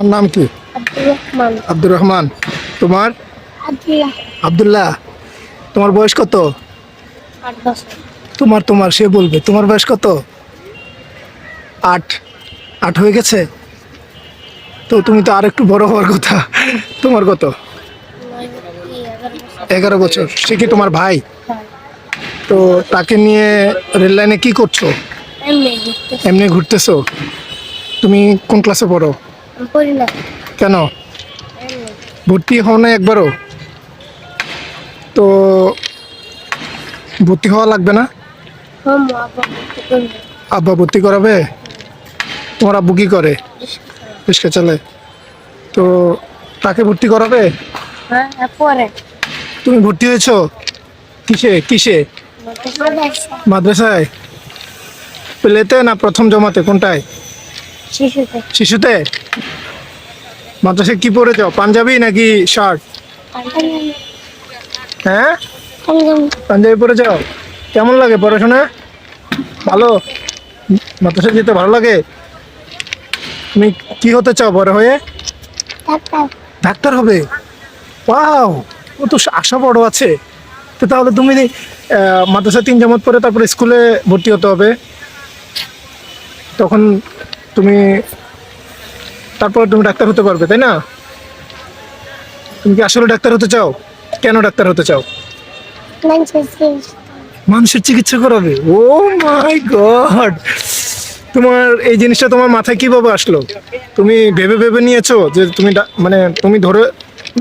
তোমার নাম কি? আব্দুর রহমান। আব্দুর রহমান। তোমার? আব্দুল্লাহ। আব্দুল্লাহ। তোমার বয়স কত? 8 বছর। তোমার সে বলবে তোমার বয়স কত? 8। 8 হয়ে গেছে? তো তুমি তো আর একটু বড় হওয়ার কথা। তোমার কত? 11 বছর। 11 বছর। সে কি তোমার ভাই? ভাই। তো তাকে নিয়ে রেল লাইনে কি করছো? এমনি ঘুরতেছি। এমনি ঘুরতেছো? তুমি কোন ক্লাসে পড়ো? আমি পড়ি না। কেন? এমনি। ভর্তি হও না একবারও? তো ভর্তি হওয়া লাগবে না? হোম আব্বা ভর্তি করবে। আব্বা ভর্তি করাবে? তোমার আব্বু কি করে? রিক্সা চালায়? তো তাকে ভর্তি করাবে? হ্যাঁ, পরে। তুমি ভর্তি হয়েছো কিসে কিসে? মাদ্রাসা। মাদ্রাসায়? প্লেতে না প্রথম জমাতে, কোনটায়? শিশুতে। শিশুতে? মাদ্রাসায় কি পরে যাও, পাঞ্জাবি নাকি শার্ট? হ্যাঁ, পাঞ্জাবি পরে যাও। কেমন লাগে পড়াশোনা? ভালো? মাদ্রাসায় যেতে ভালো লাগে? তুমি কি হতে চাও বড় হয়ে? ডাক্তার হবে? ওয়াও, ও তো আশা বড় আছে। তো তাহলে তুমি মাদ্রাসা 3 জামাত পরে তারপরে স্কুলে ভর্তি হতে হবে। তখন তুমি তারপর তুমি ডাক্তার হতে পারবে, তাই না? তুমি কি আসলে ডাক্তার হতে চাও? কেন ডাক্তার হতে চাও? মানুষের চিকিৎসা করাবে? ও মাই গড! তোমার এই জিনিসটা তোমার মাথায় কিভাবে আসলো? তুমি ভেবে ভেবে নিয়েছো যে তুমি মানে তুমি ধরে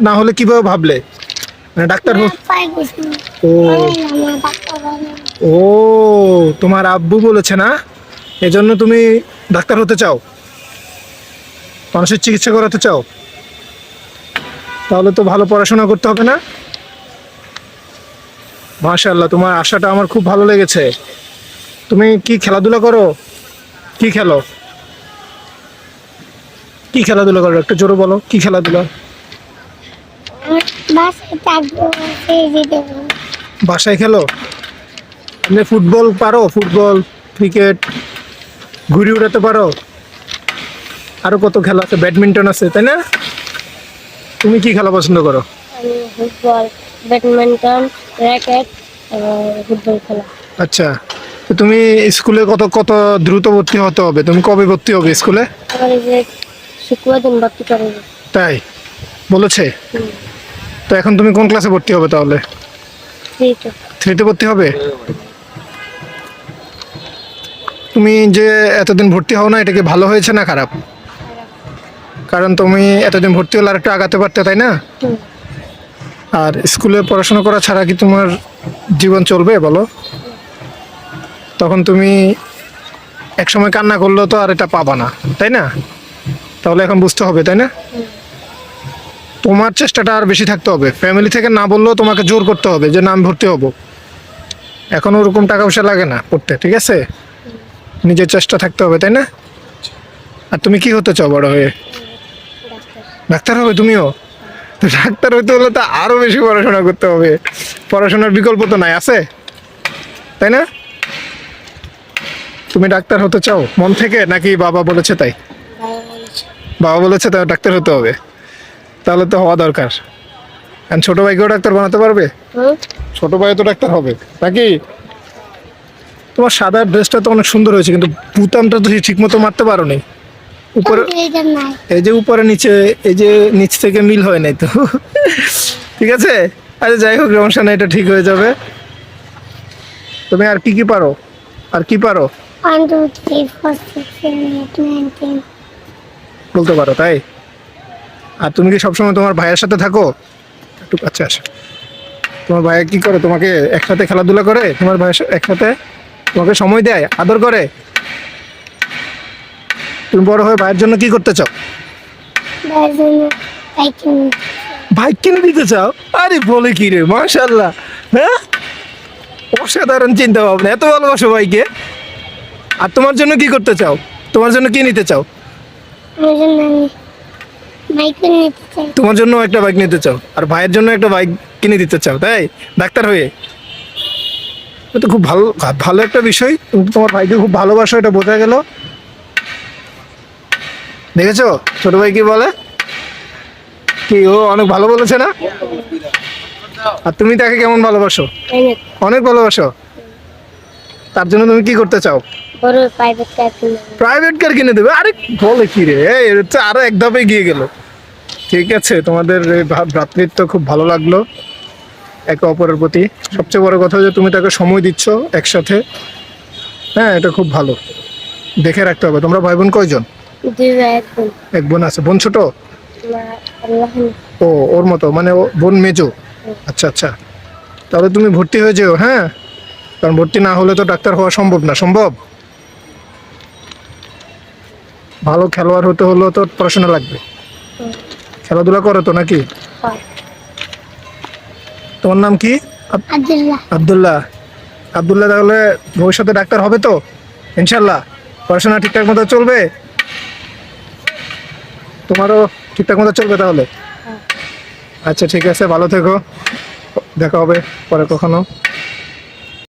না হলে কিভাবে ভাবলে মানে ডাক্তার ও ও তোমার আব্বু বলেছে না, এজন্য তুমি ডাক্তার হতে চাও, মানুষের চিকিৎসা করাতে চাও? তাহলে তো ভালো পড়াশোনা করতে হবে না? মাশাআল্লাহ, তোমার আশাটা আমার খুব ভালো লেগেছে। তুমি কি খেলাধুলা করো? কি খেলো? কি খেলাধুলা করো একটু জোরে বলো, কি খেলাধুলা? বাসায় খেলো? তুমি ফুটবল পারো? ফুটবল, ক্রিকেট, ঘুড়ি উড়াতে পারো? আরো কত খেলা আছে, ব্যাডমিন্টন আছে, তাই না? তুমি কি খেলা পছন্দ করো? আমি ফুটবল, ব্যাডমিন্টন, র্যাকেট, ফুটবল খেলা। আচ্ছা, তো তুমি স্কুলে কত কত দ্রুত ভর্তি হতে হবে? তুমি কবে ভর্তি হবে স্কুলে? আবার এই যে শুক্রবার দিন ভর্তি করবে। তাই বলেছে? তো এখন তুমি কোন ক্লাসে ভর্তি হবে তাহলে? 3তে ভর্তি হবে? তুমি যে এতদিন ভর্তি হও না, এটা কি ভালো হয়েছে না খারাপ? কারণ তুমি এতদিন ভর্তি হলে আর একটু আগাতে পারতে, তাই না? আর স্কুলে পড়াশোনা করা ছাড়া কি তোমার জীবন চলবে বলো? তখন তুমি একসময় কান্না করলেও তো আর এটা পাবা না, তাই না? তাহলে এখন বুঝতে হবে, তাই না? তোমার চেষ্টাটা আর বেশি থাকতে হবে, ফ্যামিলি থেকে না বললেও তোমাকে জোর করতে হবে যে না আমি ভর্তি হব। এখন ওরকম টাকা পয়সা লাগে না পড়তে, ঠিক আছে? নিজের চেষ্টা থাকতে হবে, তাই না? আর তুমি কি হতে চাও বড় হয়ে? ডাক্তার হবে তুমিও? তো ডাক্তার হতে হলে তো আরো বেশি পড়াশোনা করতে হবে, পড়াশোনার বিকল্প তো নাই, আছে? তাই না? তুমি ডাক্তার হতে চাও মন থেকে নাকি বাবা বলেছে তাই? বাবা বলেছে তাই ডাক্তার হতে হবে, তাহলে তো হওয়া দরকার। কারণ ছোট ভাইকেও ডাক্তার বানাতে পারবে? ছোট ভাই তো ডাক্তার হবে নাকি? তোমার সাদা ড্রেসটা তো অনেক সুন্দর হয়েছে, কিন্তু বুতামটা তো ঠিক মতো মারতে পারো নি। উপরে এই যে উপরে নিচে, এই যে নিচ থেকে মিল হয় নাই তো। ঠিক আছে, আচ্ছা যাই হোক, সমস্যা নাই, এটা ঠিক হয়ে যাবে। তুমি আর কি কি পারো? আর কি পারো? 1 2 3 4 6 7 8 9 10। বলতে পারো তাই? আর তুমি কি সবসময় তোমার ভাইয়ের সাথে থাকো? একটু কাছে আসো। তোমার ভাই কি করে? তোমাকে একসাথে খেলাধুলা করে? তোমার ভাইয়ের একসাথে তোমাকে সময় দেয়, আদর করে? তুমি বড় হয়ে ভাইয়ের জন্য কি করতে চাও? বাইক কিনে দিতে চাও? আরে বলে কি রে, মাশাআল্লাহ! হ্যাঁ, অসাধারণ চিন্তা ভাবনা, এত ভালোবাসো ভাইকে। আর তোমার জন্য কি করতে চাও? তোমার জন্য কি নিতে চাও? তোমার জন্য একটা বাইক নিতে চাও, আর ভাইয়ের জন্য একটা বাইক কিনে দিতে চাও, তাই? ডাক্তার হয়ে? এটা খুব ভালো, ভালো একটা বিষয়। তুমি তোমার ভাইকে খুব ভালোবাসো, এটা বোঝা গেল। দেখেছো ছোট ভাই কি বলে? কি ও অনেক ভালো বলেছে না? আর তুমি তাকে কেমন ভালোবাসো? অনেক অনেক ভালোবাসো। তার জন্য তুমি কি করতে চাও? বড় প্রাইভেট কার কিনে দেবো। প্রাইভেট কার কিনে দেবে? আরে বলে কি রে, এই এর তো আরো এক ধাপে গিয়ে গেল। ঠিক আছে, তোমাদের এই ভ্রাতৃত্ব খুব ভালো লাগলো একে অপরের প্রতি। সবচেয়ে বড় কথা যে তুমি তাকে সময় দিচ্ছ একসাথে। হ্যাঁ, এটা খুব ভালো। দেখে রাখতে হবে। তোমরা ভাই বোন কয়জন? 2 ভাই 1 বোন। এক বোন আছে। বোন ছোট? না, আল্লাহ না। ও ওর মতো, মানে ও বোন মেজো। আচ্ছা আচ্ছা, তাহলে তুমি ভর্তি হয়ে যেও। হ্যাঁ, কারণ ভর্তি না হলে তো ডাক্তার হওয়া সম্ভব না। সম্ভব? ভালো খেলোয়াড় হতে হলেও তো পড়াশোনা লাগবে। খেলাধুলা করো তো নাকি? হয়। তোমার নাম কি? আব্দুল্লাহ। আব্দুল্লাহ। আব্দুল্লাহ তাহলে ভবিষ্যতে ডাক্তার হবে তো ইনশাল্লাহ? পড়াশোনা ঠিকঠাক মতো চলবে? তোমারও ঠিকঠাক মতো চলবে তাহলে? আচ্ছা ঠিক আছে, ভালো থেকো। দেখা হবে পরে কখনো।